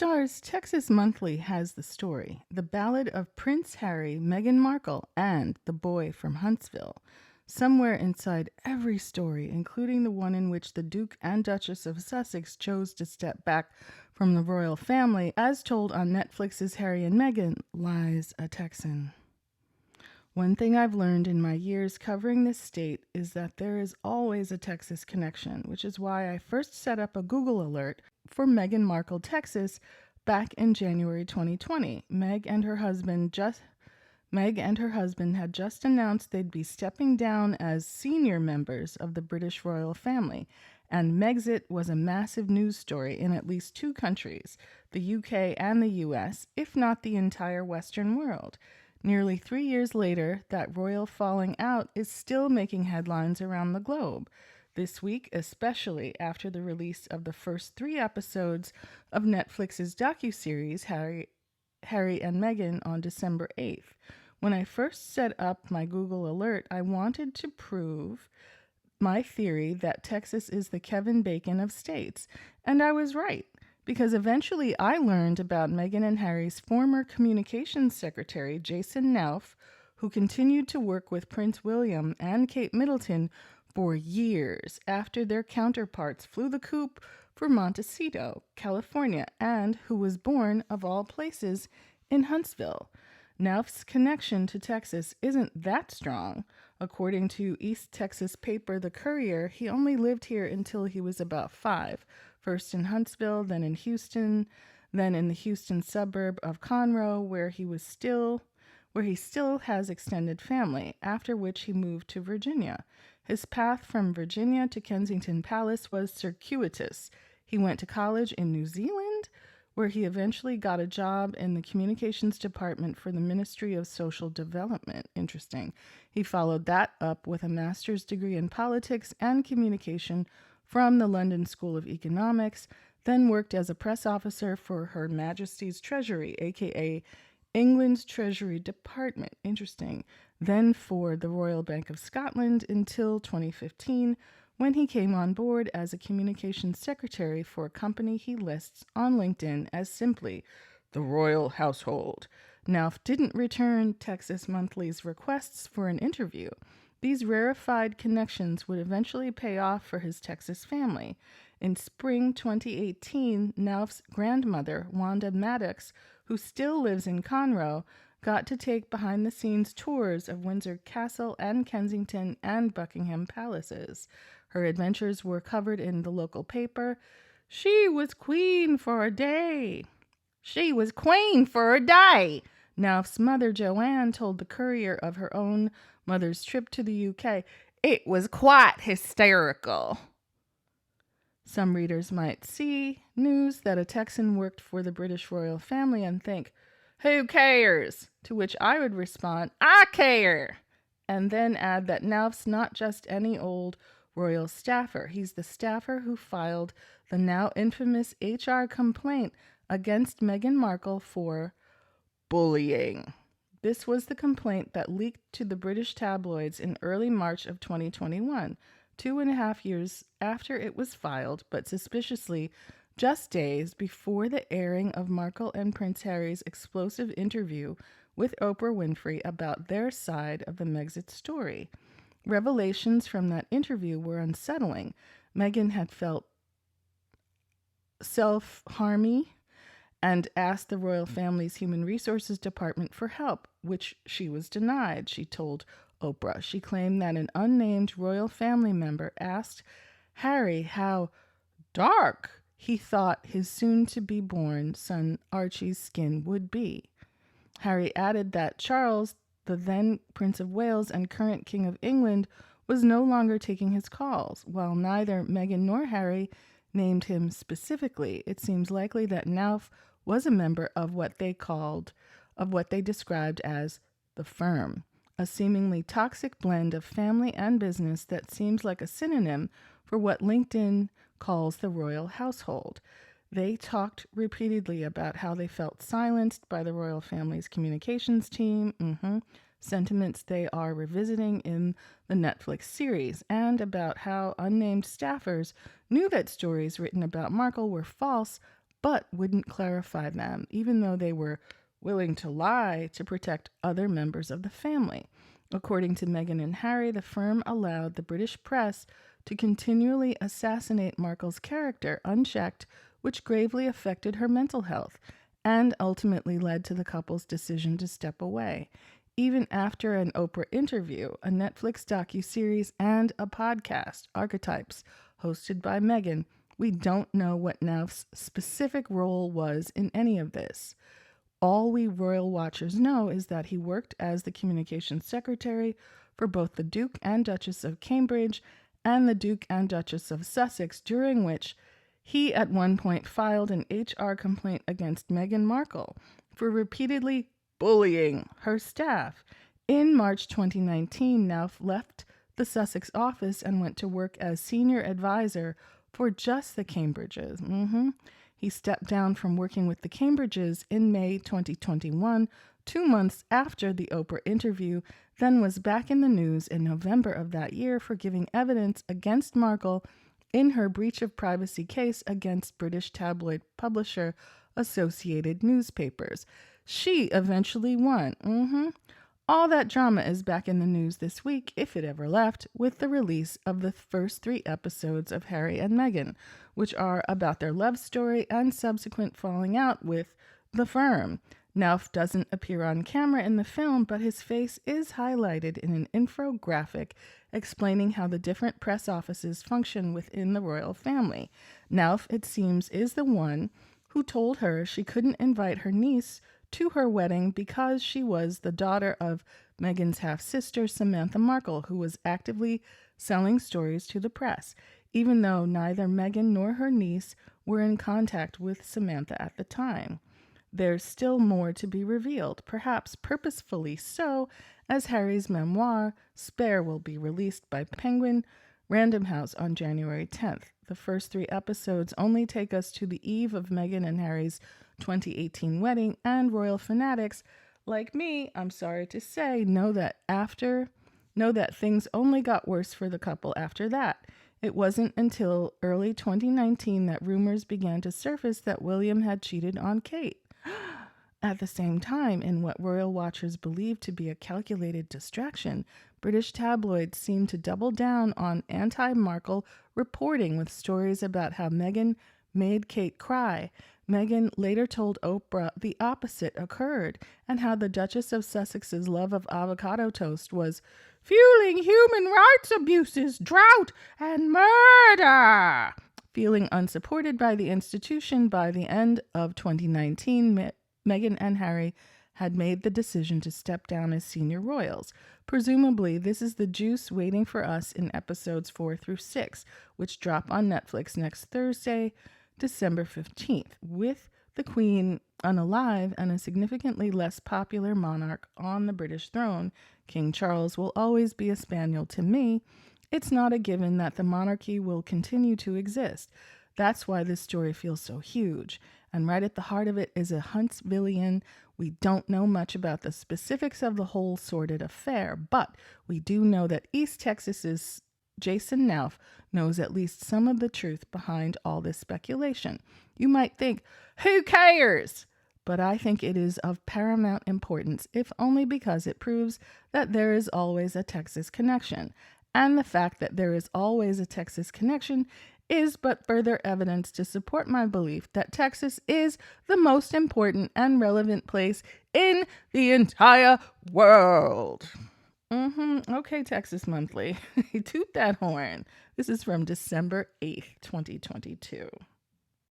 Stars Texas Monthly has the story, The Ballad of Prince Harry, Meghan Markle, and the Boy from Huntsville. Somewhere inside every story, including the one in which the Duke and Duchess of Sussex chose to step back from the royal family, as told on Netflix's Harry and Meghan, lies a Texan. One thing I've learned in my years covering this state is that there is always a Texas connection, which is why I first set up a Google alert for Meghanmarkle, Texas, back in January 2020. Meg and her husband had just announced they'd be stepping down as senior members of the British royal family, and Megxit was a massive news story in at least two countries, the UK and the US, if not the entire Western world. Nearly 3 years later, that royal falling out is still making headlines around the globe. This week, especially after the release of the first 3 episodes of Netflix's docuseries Harry and Meghan on December 8th. When I first set up my Google alert, I wanted to prove my theory that Texas is the Kevin Bacon of states, and I was right. Because eventually I learned about Meghan and Harry's former communications secretary, Jason Knauf, who continued to work with PrinceWilliam and KateMiddleton for years after their counterparts flew the coop for Montecito, California, and who was born, of all places, in Huntsville. Knauf's connection to Texas isn't that strong. According to East Texas paper The Courier, he only lived here until he was about 5. First in Huntsville, then in Houston, then in the Houston suburb of Conroe, where he still has extended family, after which he moved to Virginia. His path from Virginia to Kensington Palace was circuitous. He went to college in New Zealand, where he eventually got a job in the communications department for the Ministry of Social Development. Interesting. He followed that up with a master's degree in politics and communication from the London School of Economics, then worked as a press officer for Her Majesty's Treasury, aka England's Treasury Department. Interesting. Then for the Royal Bank of Scotland until 2015, when he came on board as a communications secretary for a company he lists on LinkedIn as simply the Royal Household. Knauf didn't return Texas Monthly's requests for an interview. These rarefied connections would eventually pay off for his Texas family. In spring 2018, Knauf's grandmother, Wanda Maddox, who still lives in Conroe, got to take behind-the-scenes tours of Windsor Castle and Kensington and Buckingham Palaces. Her adventures were covered in the local paper. She was queen for a day. She was queen for a day. Knauf's mother, Joanne, told the Courier of her own mother's trip to the UK. It was quite hysterical. Some readers might see news that a Texan worked for the British royal family and think, who cares? To which I would respond, I care! And then add that Knauf's not just any old royal staffer. He's the staffer who filed the now infamous HR complaint against Meghan Markle for bullying. This was the complaint that leaked to the British tabloids in early March of 2021, 2.5 years after it was filed, but suspiciously just days before the airing of Markle and Prince Harry's explosive interview with Oprah Winfrey about their side of the Megxit story. Revelations from that interview were unsettling. Meghan had felt self-harmy and asked the royal family's human resources department for help, which she was denied, she told Oprah. She claimed that an unnamed royal family member asked Harry how dark he thought his soon-to-be-born son Archie's skin would be. Harry added that Charles, the then Prince of Wales and current King of England, was no longer taking his calls. While neither Meghan nor Harry named him specifically, it seems likely that Knauf was a member of what they described as the firm, a seemingly toxic blend of family and business that seems like a synonym for what LinkedIn calls the royal household. They talked repeatedly about how they felt silenced by the royal family's communications team, sentiments they are revisiting in the Netflix series, and about how unnamed staffers knew that stories written about Markle were false, but wouldn't clarify them, even though they were willing to lie to protect other members of the family. According to Meghan and Harry, the firm allowed the British press to continually assassinate Markle's character unchecked, which gravely affected her mental health and ultimately led to the couple's decision to step away. Even after an Oprah interview, a Netflix docuseries, and a podcast, Archetypes, hosted by Meghan, we don't know what Knauf's specific role was in any of this. All we royal watchers know is that he worked as the communications secretary for both the Duke and Duchess of Cambridge and the Duke and Duchess of Sussex, during which he at one point filed an HR complaint against Meghan Markle for repeatedly bullying her staff. In March 2019, Knauf left the Sussex office and went to work as senior advisor for just the Cambridges. He stepped down from working with the Cambridges in May 2021, 2 months after the Oprah interview, then was back in the news in November of that year for giving evidence against Markle in her breach of privacy case against British tabloid publisher Associated Newspapers. She eventually won. All that drama is back in the news this week, if it ever left, with the release of the first 3 episodes of Harry and Meghan, which are about their love story and subsequent falling out with the firm. Knauf doesn't appear on camera in the film, but his face is highlighted in an infographic explaining how the different press offices function within the royal family. Knauf, it seems, is the one who told her she couldn't invite her niece to her wedding because she was the daughter of Meghan's half-sister, Samantha Markle, who was actively selling stories to the press, even though neither Meghan nor her niece were in contact with Samantha at the time. There's still more to be revealed, perhaps purposefully so, as Harry's memoir, Spare, will be released by Penguin Random House on January 10th. The first 3 episodes only take us to the eve of Meghan and Harry's 2018 wedding, and royal fanatics like me, I'm sorry to say, know that things only got worse for the couple after that. It wasn't until early 2019 that rumors began to surface that William had cheated on Kate. At the same time, in what royal watchers believe to be a calculated distraction, British tabloids seem to double down on anti-Markle reporting with stories about how Meghan made Kate cry. Meghan later told Oprah the opposite occurred, and how the Duchess of Sussex's love of avocado toast was fueling human rights abuses, drought, and murder. Feeling unsupported by the institution, by the end of 2019, Meghan and Harry had made the decision to step down as senior royals. Presumably, this is the juice waiting for us in episodes 4 through 6, which drop on Netflix next Thursday, December 15th, with the Queen unalive and a significantly less popular monarch on the British throne. King Charles will always be a spaniel to me. It's not a given that the monarchy will continue to exist. That's why this story feels so huge. And right at the heart of it is a Huntsvillian. We don't know much about the specifics of the whole sordid affair, but we do know that East Texas's Jason Knauf knows at least some of the truth behind all this speculation. You might think, who cares? But I think it is of paramount importance, if only because it proves that there is always a Texas connection. And the fact that there is always a Texas connection is but further evidence to support my belief that Texas is the most important and relevant place in the entire world. Okay, Texas Monthly. Toot that horn. This is from December 8th, 2022.